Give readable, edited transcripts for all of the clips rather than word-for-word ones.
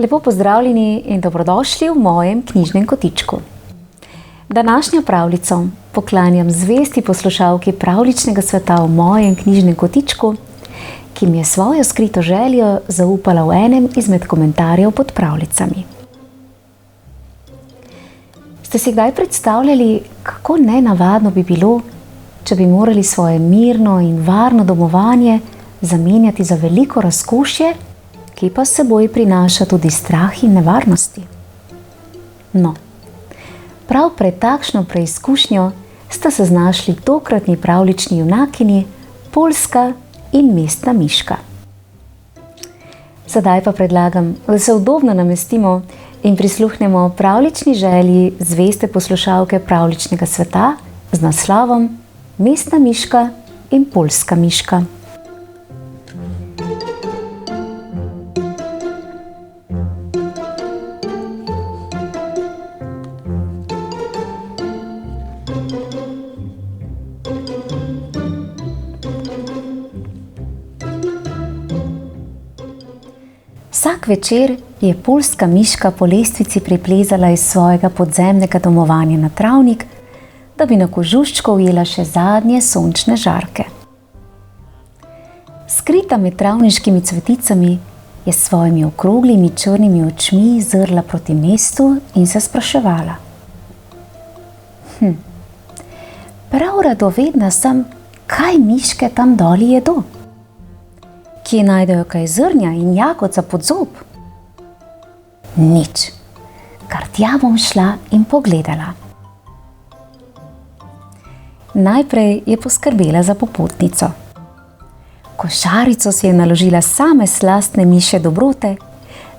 Lepo pozdravljeni in dobrodošli v mojem knjižnem kotičku. Današnjo pravljico poklanjam zvesti poslušalki pravljičnega sveta v mojem knjižnem kotičku, ki mi je svojo skrito željo zaupala v enem izmed komentarjev pod pravljicami. Ste si kdaj predstavljali, kako nenavadno bi bilo, če bi morali svoje mirno in varno domovanje zamenjati za veliko razkošje, ki pa s seboj prinaša tudi strah in nevarnosti? No, prav pred takšno preizkušnjo sta se znašli tokratni pravljični junakini Poljska in Mestna miška. Sedaj pa predlagam, da se udobno namestimo in prisluhnemo pravljični želji zveste poslušalke pravljičnega sveta z naslovom Mestna miška in Poljska miška. Vsak večer je poljska miška po lestvici priplezala iz svojega podzemnega domovanja na travnik, da bi na kožuščko ujela še zadnje sončne žarke. Skrita med travniškimi cveticami je s svojimi okroglimi črnimi očmi zrla proti mestu in se spraševala. Prav radovedna sem, kaj miške tam doli jedo. Kje najdejo kaj zrnja in jagodca pod zob? Nič, kar tja bom šla in pogledala. Najprej je poskrbela za popotnico. Košarico si je naložila same slastne mišje dobrote,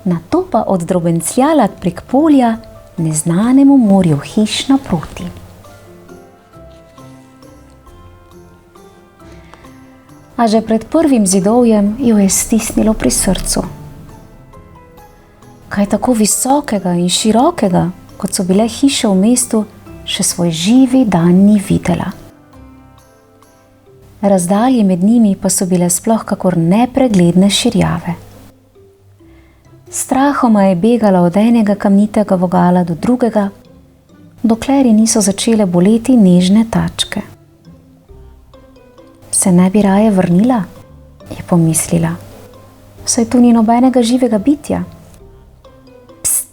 nato pa oddrobencljala prek polja neznanemu morju hiš naproti. A že pred prvim zidovjem jo je stisnilo pri srcu. Kaj tako visokega in širokega, kot so bile hiše v mestu, še svoj živi dan ni videla. Razdalje med njimi pa so bile sploh kakor nepregledne širjave. Strahoma je begala od enega kamnitega vogala do drugega, dokler ji niso začele boleti nežne tačke. Se ne bi raje vrnila, je pomislila. Saj tu ni nobenega živega bitja. Pst,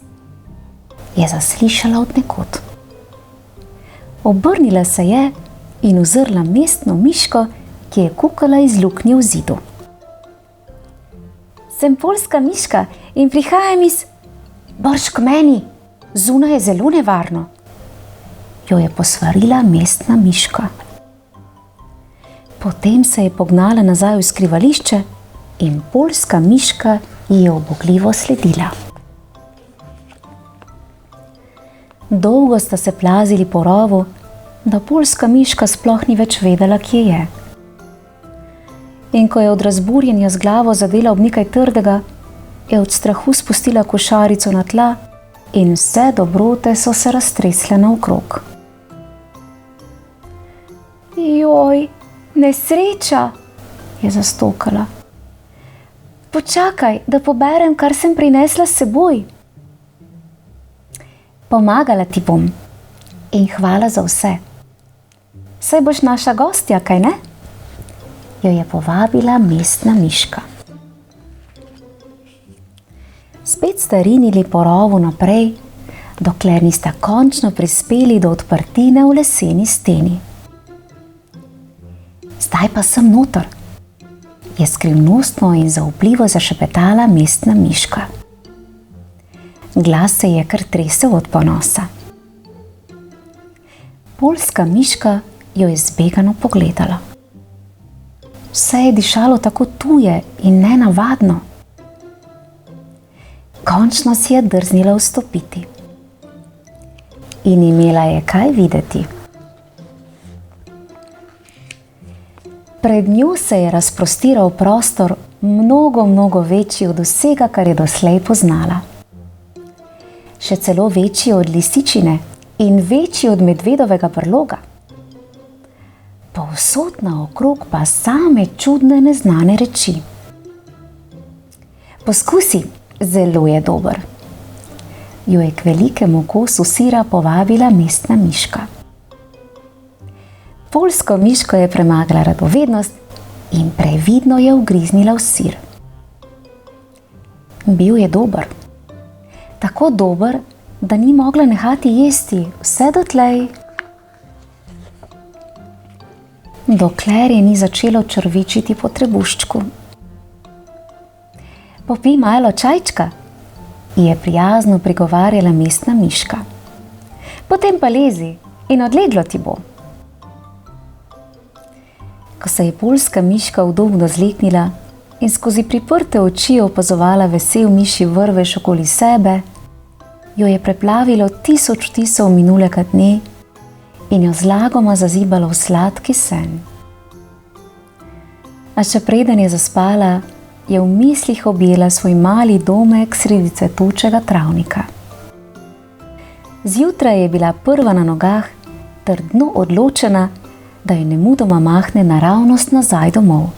je zaslišala od nekod. Obrnila se je in uzrla mestno miško, ki je kukala iz luknje v zidu. Sem poljska miška in prihajam iz... Brž k meni, zunaj je zelo nevarno, jo je posvarila mestna miška. Potem se je pognala nazaj v skrivališče in poljska miška ji je ubogljivo sledila. Dolgo sta se plazili po rovu, da poljska miška sploh ni več vedela, kje je. In ko je od razburjenja z glavo zadela ob nekaj trdega, je od strahu spustila košarico na tla in vse dobrote so se raztresle naokrog. Joj! Nesreča, je zastokala. Počakaj, da poberem, kar sem prinesla s seboj. Pomagala ti bom in hvala za vse. Saj boš naša gostja, kaj ne? Jo je povabila mestna miška. Spet sta rinili po rovu naprej, dokler nista končno prispeli do odprtine v leseni steni. Zdaj pa sem noter, je skrivnostno in zaupljivo zašepetala mestna miška. Glas se je kar tresel od ponosa. Poljska miška jo je zbegano pogledala. Vse je dišalo tako tuje in nenavadno. Končno si je drznila vstopiti. In imela je kaj videti. Pred njo se je razprostiral prostor mnogo večji od vsega, kar je doslej poznala. Še celo večji od lisičine in večji od medvedovega brloga. Povsod naokrog pa same čudne neznane reči. Poskusi, zelo je dober. Jo je k velikemu kosu sira povabila mestna miška. Poljsko miško je premagala radovednost in previdno je ugriznila v sir. Bil je dober. Tako dober, da ni mogla nehati jesti vse dotlej, dokler je ni začelo črvičiti po trebuščku. Popij malo čajčka, je prijazno prigovarjala mestna miška. Potem pa lezi in odleglo ti bo. Ko se je poljska miška udobno zleknila in skozi priprte oči opazovala vesel mišji vrvež okoli sebe, jo je preplavilo tisoč vtisov minulega dne in jo zlagoma zazibalo v sladki sen. A še preden je zaspala, je v mislih objela svoj mali domek sredi cvetočega travnika. Zjutraj je bila prva na nogah, trdno odločena, da je nemudoma mahne naravnost nazaj domov.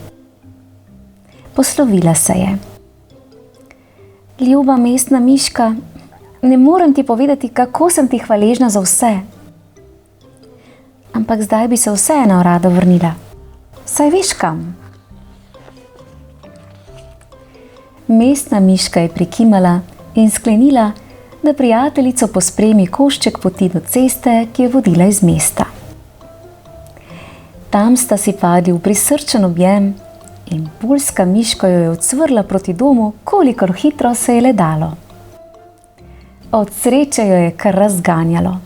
Poslovila se je. Ljuba mestna miška, ne morem ti povedati, kako sem ti hvaležna za vse. Ampak zdaj bi se vseeno rada vrnila. Saj veš kam. Mestna miška je prikimala in sklenila, da prijateljico pospremi košček poti do ceste, ki je vodila iz mesta. Tam sta si padli v prisrčen objem in poljska miška jo je odsvrla proti domu, kolikor hitro se je le dalo. Od sreče jo je kar razganjalo.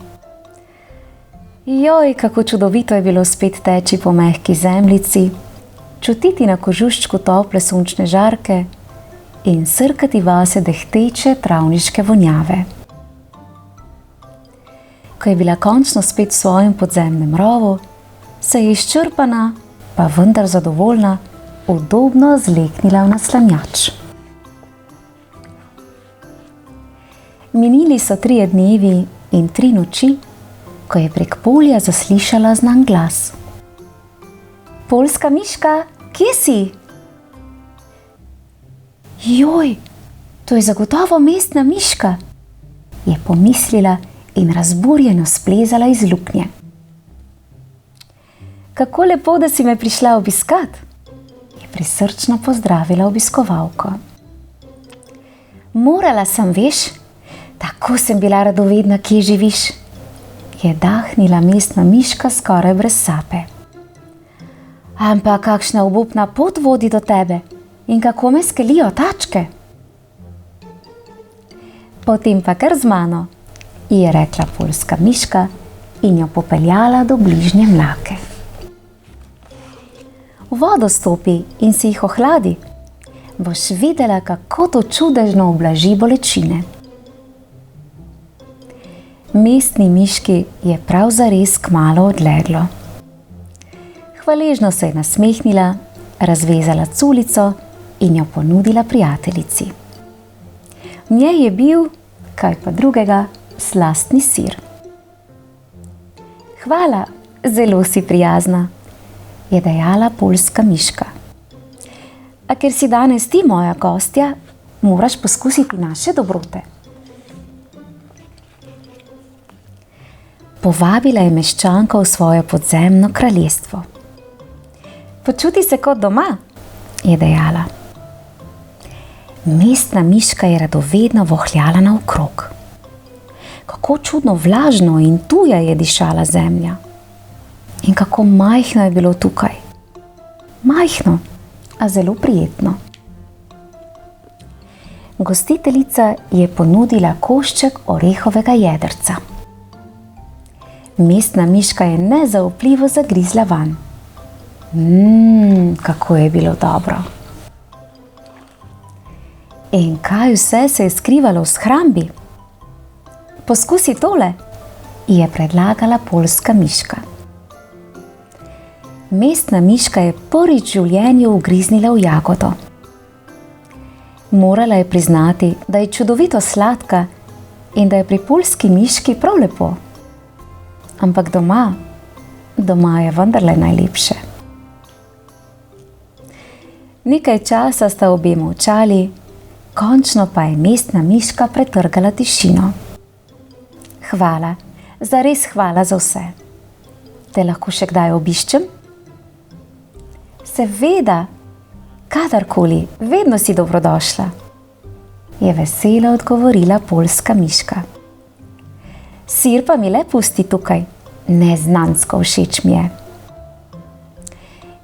Joj, kako čudovito je bilo spet teči po mehki zemljici, čutiti na kožuščku tople sončne žarke in srkati vase dehteče travniške vonjave. Ko je bila končno spet v svojem podzemnem rovu, se je izčrpana, pa vendar zadovoljna, udobno zleknila v naslanjač. Minili so 3 dnevi in 3 noči, ko je prek polja zaslišala znan glas. Poljska miška, kje si? Joj, to je zagotovo mestna miška, je pomislila in razburjeno splezala iz luknje. Kako lepo, da si me prišla obiskat, je prisrčno pozdravila obiskovalko. Morala sem, veš, tako sem bila radovedna, kje živiš, je dahnila mestna miška skoraj brez sape. Ampak kakšna obupna pot vodi do tebe in kako me skelijo tačke. Potem pa kar z mano, je rekla poljska miška in jo popeljala do bližnje mlake. V vodo stopi in si jih ohladi, boš videla, kako to čudežno ublaži bolečine. Mestni miški je prav zares kmalu odleglo. Hvaležno se je nasmehnila, razvezala culico in jo ponudila prijateljici. V njej je bil, kaj pa drugega, slastni sir. Hvala, zelo si prijazna, je dejala poljska miška. A ker si danes ti moja gostja, moraš poskusiti naše dobrote. Povabila je meščanko v svoje podzemno kraljestvo. Počuti se kot doma, je dejala. Mestna miška je radovedno vohljala naokrog. Kako čudno vlažno in tuja je dišala zemlja. In kako majhno je bilo tukaj. Majhno, a zelo prijetno. Gostiteljica je ponudila košček orehovega jedrca. Mestna miška je nezaupljivo zagrizla vanj. Kako je bilo dobro. In kaj vse se je skrivalo v shrambi? Poskusi tole, je predlagala poljska miška. Mestna miška je prvič v življenju ugriznila v jagodo. Morala je priznati, da je čudovito sladka in da je pri poljski miški prav lepo. Ampak doma je vendarle najlepše. Nekaj časa sta obe molčali, končno pa je mestna miška pretrgala tišino. Hvala, zares hvala za vse. Te lahko še kdaj obiščem? Seveda, kadarkoli, vedno si dobrodošla, je veselo odgovorila poljska miška. Sir pa mi le pusti tukaj, neznansko všeč mi je.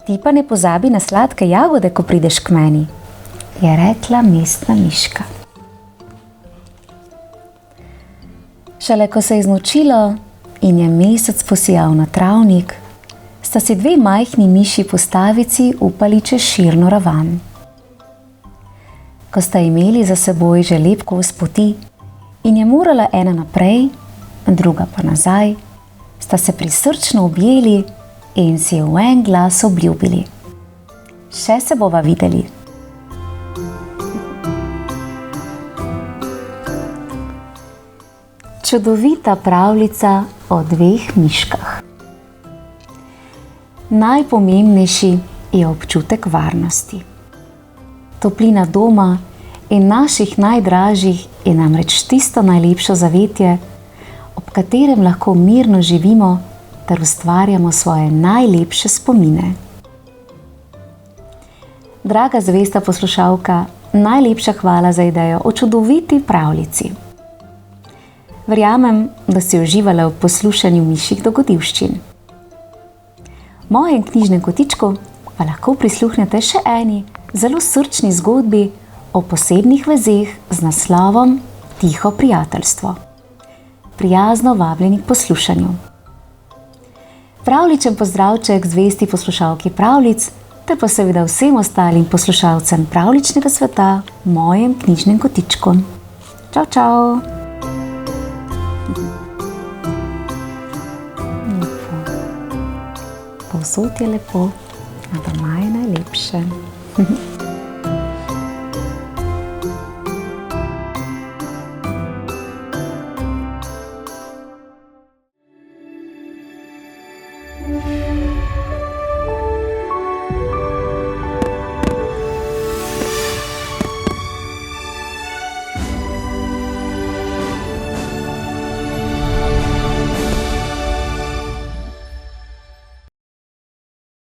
Ti pa ne pozabi na sladke jagode, ko prideš k meni, je rekla mestna miška. Šele ko se je znočilo in je mesec posijal na travnik, sta si dve majhni miši postavici upali čez širno ravan. Ko sta imeli za seboj že lep kos poti in je morala ena naprej, druga pa nazaj, sta se prisrčno objeli in si v en glas obljubili. Še se bova videli. Čudovita pravljica o dveh miškah. Najpomembnejši je občutek varnosti. Toplina doma in naših najdražjih je namreč tisto najlepše zavetje, ob katerem lahko mirno živimo ter ustvarjamo svoje najlepše spomine. Draga zvesta poslušalka, najlepša hvala za idejo o čudoviti pravljici. Verjamem, da si uživala v poslušanju mišjih dogodivščin. V mojem knjižnem kotičku pa lahko prisluhnete še eni zelo srčni zgodbi o posebnih vezeh z naslovom Tiho prijateljstvo. Prijazno vabljeni k poslušanju. Pravličen pozdravček zvesti poslušalki pravljic ter pa seveda vsem ostalim poslušalcem pravličnega sveta v mojem knjižnem kotičku. Čau, čau! Povsod je lepo, a doma je najlepše.